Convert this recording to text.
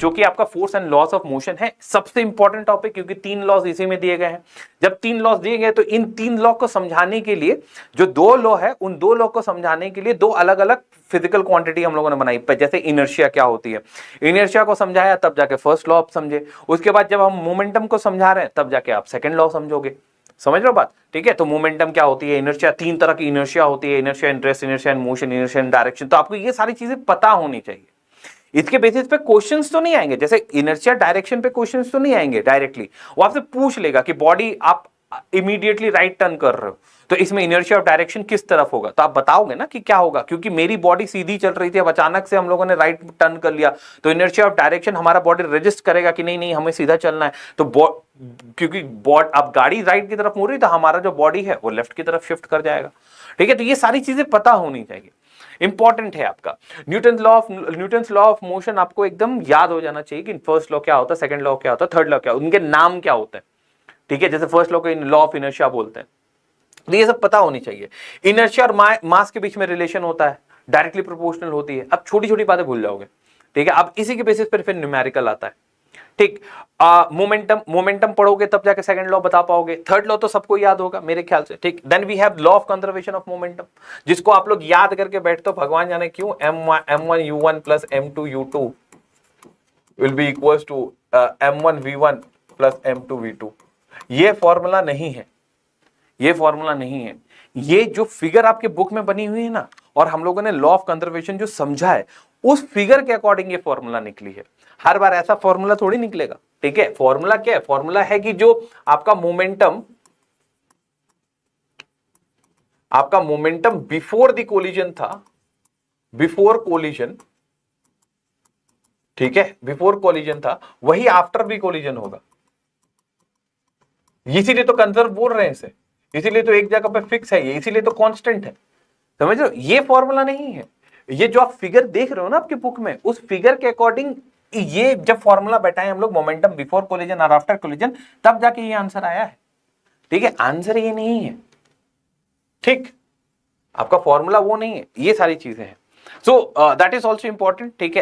जो कि आपका force and loss of motion है, सबसे इंपॉर्टेंट टॉपिक, क्योंकि 3 लॉज इसी में दिए गए हैं। जब 3 लॉज दिए गए तो इन 3 लॉ को समझाने के लिए जो 2 लॉ है, उन 2 लॉ को समझाने के लिए 2 अलग अलग फिजिकल क्वांटिटी हम लोगों ने बनाई। जैसे इनर्शिया क्या होती है, इनर्शिया को समझाया तब जाके फर्स्ट लॉ आप समझे, उसके बाद जब हम मोमेंटम को समझा रहे हैं तब जाके आप सेकंड लॉ समझोगे। समझ रहे हो बात? ठीक है, तो मोमेंटम क्या होती है, इनर्शिया, 3 तरह की इनर्शिया होती है, inertia in rest, inertia in motion, inertia in direction. तो आपको ये सारी चीजें पता होनी चाहिए। इसके बेसिस पे क्वेश्चंस तो नहीं आएंगे, जैसे इनर्शिया डायरेक्शन पे क्वेश्चंस तो नहीं आएंगे डायरेक्टली, वो आपसे पूछ लेगा कि बॉडी आप इमीडिएटली राइट टर्न कर रहे हो तो इसमें इनर्शिया ऑफ डायरेक्शन किस तरफ होगा, तो आप बताओगे ना कि क्या होगा, क्योंकि मेरी बॉडी सीधी चल रही थी, अब अचानक से हम लोगों ने राइट टर्न कर लिया तो इनर्शिया ऑफ डायरेक्शन हमारा बॉडी रजिस्ट करेगा कि नहीं नहीं हमें सीधा चलना है। तो क्योंकि अब गाड़ी राइट की तरफ मुड़ रही तो हमारा जो बॉडी है वो लेफ्ट की तरफ शिफ्ट कर जाएगा। ठीक है, तो ये सारी चीजें पता होनी चाहिए, इंपॉर्टेंट है आपका। न्यूटन्स लॉ ऑफ मोशन आपको एकदम याद हो जाना चाहिए कि फर्स्ट लॉ क्या होता है, सेकंड लॉ क्या होता है, थर्ड लॉ क्या होता है, उनके नाम क्या होते हैं। ठीक है, जैसे फर्स्ट लॉ को लॉ ऑफ इनर्शिया बोलते हैं, तो ये सब पता होनी चाहिए। इनर्शिया और मास के बीच में रिलेशन होता है, डायरेक्टली प्रोपोर्शनल होती है। अब छोटी छोटी बातें भूल जाओगे। ठीक है, अब इसी के बेसिस पर फिर न्यूमेरिकल आता है। ठीक, मोमेंटम पढ़ोगे तब जाके सेकंड लॉ बता पाओगे। थर्ड लॉ तो सबको याद होगा मेरे ख्याल से। ठीक, then we have law of conservation of momentum, जिसको आप लोग याद करके बैठते हो भगवान जाने क्यों, m1 u1 plus m2 u2 will be equals to m1 v1 plus m2 v2। ये फॉर्मूला नहीं है, ये फॉर्मूला नहीं है। ये जो फिगर आपके बुक में बनी हुई है ना, और हम लोगों ने लॉ ऑफ कंजर्वेशन जो समझा है उस फिगर के अकॉर्डिंग ये फॉर्मूला निकली है। हर बार ऐसा फॉर्मूला थोड़ी निकलेगा। ठीक है, फॉर्मूला क्या है, फॉर्मूला है कि जो आपका मोमेंटम बिफोर द कोलिजन था, बिफोर कोलिजन, ठीक है, बिफोर कोलिजन था, वही आफ्टर भी कोलिजन होगा। इसीलिए तो कंजर्व बोल रहे हैं इसे, इसीलिए तो एक जगह पे फिक्स है ये, इसीलिए तो कांस्टेंट है। समझ रहे हो, ये फॉर्मूला नहीं है। ये जो आप फिगर देख रहे हो ना आपके बुक में, उस फिगर के अकॉर्डिंग ये जब फॉर्मूला बैठाए हम लोग मोमेंटम बिफोर कोलिजन और आफ्टर कोलिजन, तब जाके ये आंसर आया है। ठीक है, आंसर ये नहीं है। ठीक, आपका फॉर्मूला वो नहीं है, ये सारी चीजें हैं। So that is also important. ठीक है,